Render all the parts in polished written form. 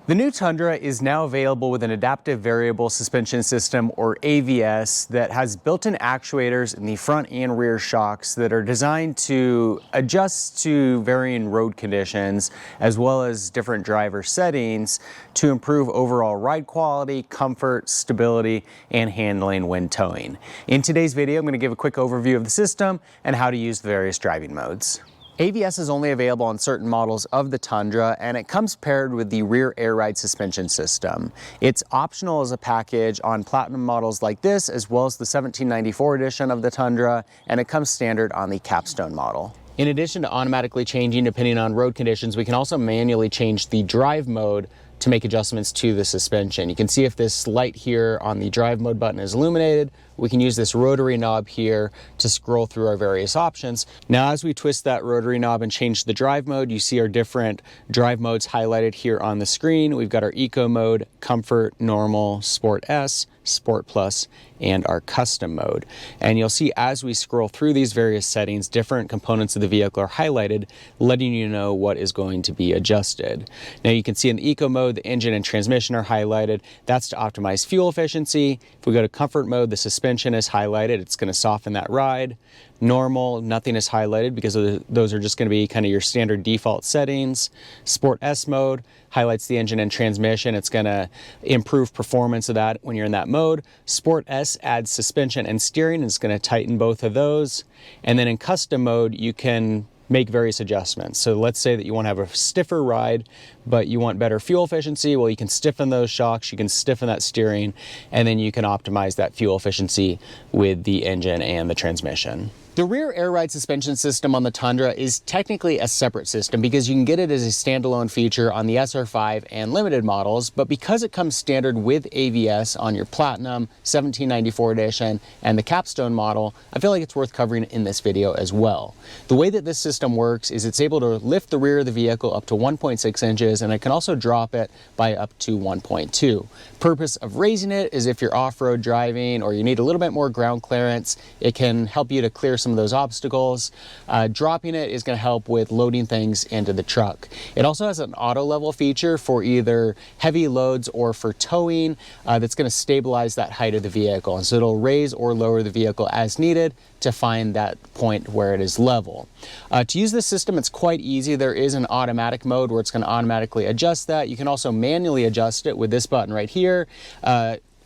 The new Tundra is now available with an adaptive variable suspension system, or AVS, that has built-in actuators in the front and rear shocks that are designed to adjust to varying road conditions as well as different driver settings to improve overall ride quality, comfort, stability, and handling when towing. In today's video, I'm going to give a quick overview of the system and how to use the various driving modes. AVS is only available on certain models of the Tundra, and it comes paired with the rear air ride suspension system. It's optional as a package on platinum models like this, as well as the 1794 edition of the Tundra, and it comes standard on the capstone model. In addition to automatically changing depending on road conditions, we can also manually change the drive mode to make adjustments to the suspension. You can see if this light here on the drive mode button is illuminated, we can use this rotary knob here to scroll through our various options. Now, as we twist that rotary knob and change the drive mode, you see our different drive modes highlighted here on the screen. We've got our Eco mode, Comfort, Normal, Sport S, Sport Plus, and our Custom mode. And you'll see as we scroll through these various settings, different components of the vehicle are highlighted, letting you know what is going to be adjusted. Now you can see in the Eco mode, the engine and transmission are highlighted. That's to optimize fuel efficiency. If we go to Comfort mode, the suspension is highlighted. It's going to soften that ride. Normal, nothing is highlighted because those are just going to be kind of your standard default settings. Sport S mode highlights the engine and transmission. It's going to improve performance of that when you're in that mode. Sport S adds suspension and steering. It's going to tighten both of those. And then in custom mode, you can make various adjustments. So let's say that you want to have a stiffer ride, but you want better fuel efficiency. Well, you can stiffen those shocks, you can stiffen that steering, and then you can optimize that fuel efficiency with the engine and the transmission. The rear air ride suspension system on the Tundra is technically a separate system because you can get it as a standalone feature on the SR5 and limited models, but because it comes standard with AVS on your Platinum, 1794 edition, and the Capstone model, I feel like it's worth covering in this video as well. The way that this system works is it's able to lift the rear of the vehicle up to 1.6 inches, and it can also drop it by up to 1.2. Purpose of raising it is if you're off-road driving or you need a little bit more ground clearance, it can help you to clear some of those obstacles. Dropping it is going to help with loading things into the truck. It also has an auto level feature for either heavy loads or for towing that's going to stabilize that height of the vehicle. And so it'll raise or lower the vehicle as needed to find that point where it is level. To use this system, it's quite easy. There is an automatic mode where it's going to automatically adjust that. You can also manually adjust it with this button right here.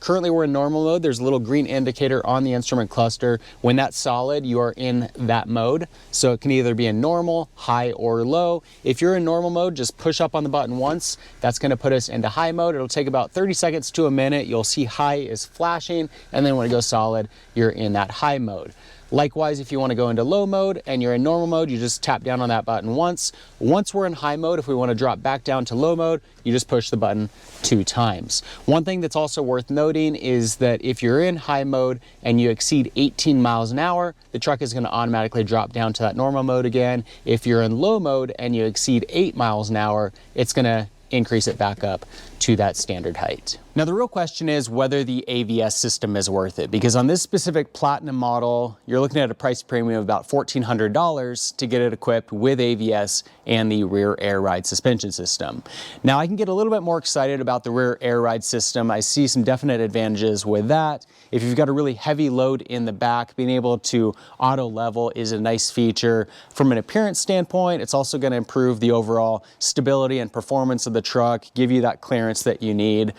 Currently we're in normal mode. There's a little green indicator on the instrument cluster. When that's solid, you are in that mode. So it can either be in normal, high, or low. If you're in normal mode, just push up on the button once. That's gonna put us into high mode. It'll take about 30 seconds to a minute. You'll see high is flashing, and then when it goes solid, you're in that high mode. Likewise, if you want to go into low mode and you're in normal mode, you just tap down on that button once. Once we're in high mode, if we want to drop back down to low mode, you just push the button 2 times. One thing that's also worth noting is that if you're in high mode and you exceed 18 miles an hour, the truck is going to automatically drop down to that normal mode again. If you're in low mode and you exceed 8 miles an hour, it's going to increase it back up to that standard height. Now the real question is whether the AVS system is worth it, because on this specific Platinum model, you're looking at a price premium of about $1,400 to get it equipped with AVS and the rear air ride suspension system. Now I can get a little bit more excited about the rear air ride system. I see some definite advantages with that. If you've got a really heavy load in the back, being able to auto level is a nice feature. From an appearance standpoint, it's also going to improve the overall stability and performance of the truck, give you that clearance that you need.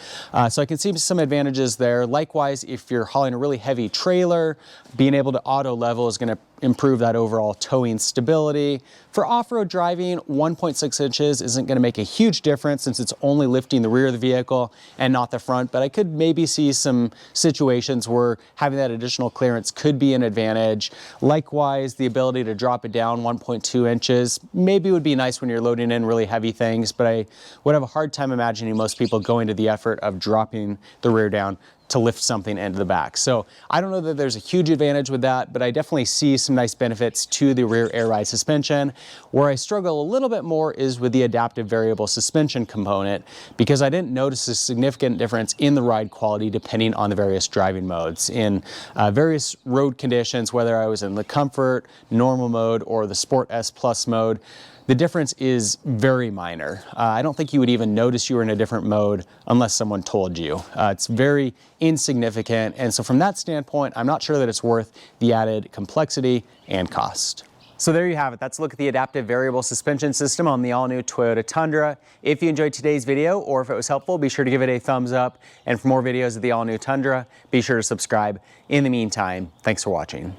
So I can see some advantages there. Likewise, if you're hauling a really heavy trailer, being able to auto level is going to improve that overall towing stability. For off-road driving, 1.6 inches isn't going to make a huge difference since it's only lifting the rear of the vehicle and not the front, but I could maybe see some situations where having that additional clearance could be an advantage. Likewise, the ability to drop it down 1.2 inches maybe would be nice when you're loading in really heavy things, but I would have a hard time imagining most people going to the effort of dropping the rear down to lift something into the back. So I don't know that there's a huge advantage with that, but I definitely see some nice benefits to the rear air ride suspension. Where I struggle a little bit more is with the adaptive variable suspension component, because I didn't notice a significant difference in the ride quality depending on the various driving modes. In various road conditions, whether I was in the Comfort, Normal mode, or the Sport S Plus mode, the difference is very minor. I don't think you would even notice you were in a different mode unless someone told you. It's very insignificant, and so from that standpoint, I'm not sure that it's worth the added complexity and cost. So there you have it. That's a look at the adaptive variable suspension system on the all-new Toyota Tundra. If you enjoyed today's video or if it was helpful, be sure to give it a thumbs up. And for more videos of the all-new Tundra, be sure to subscribe. In the meantime, thanks for watching.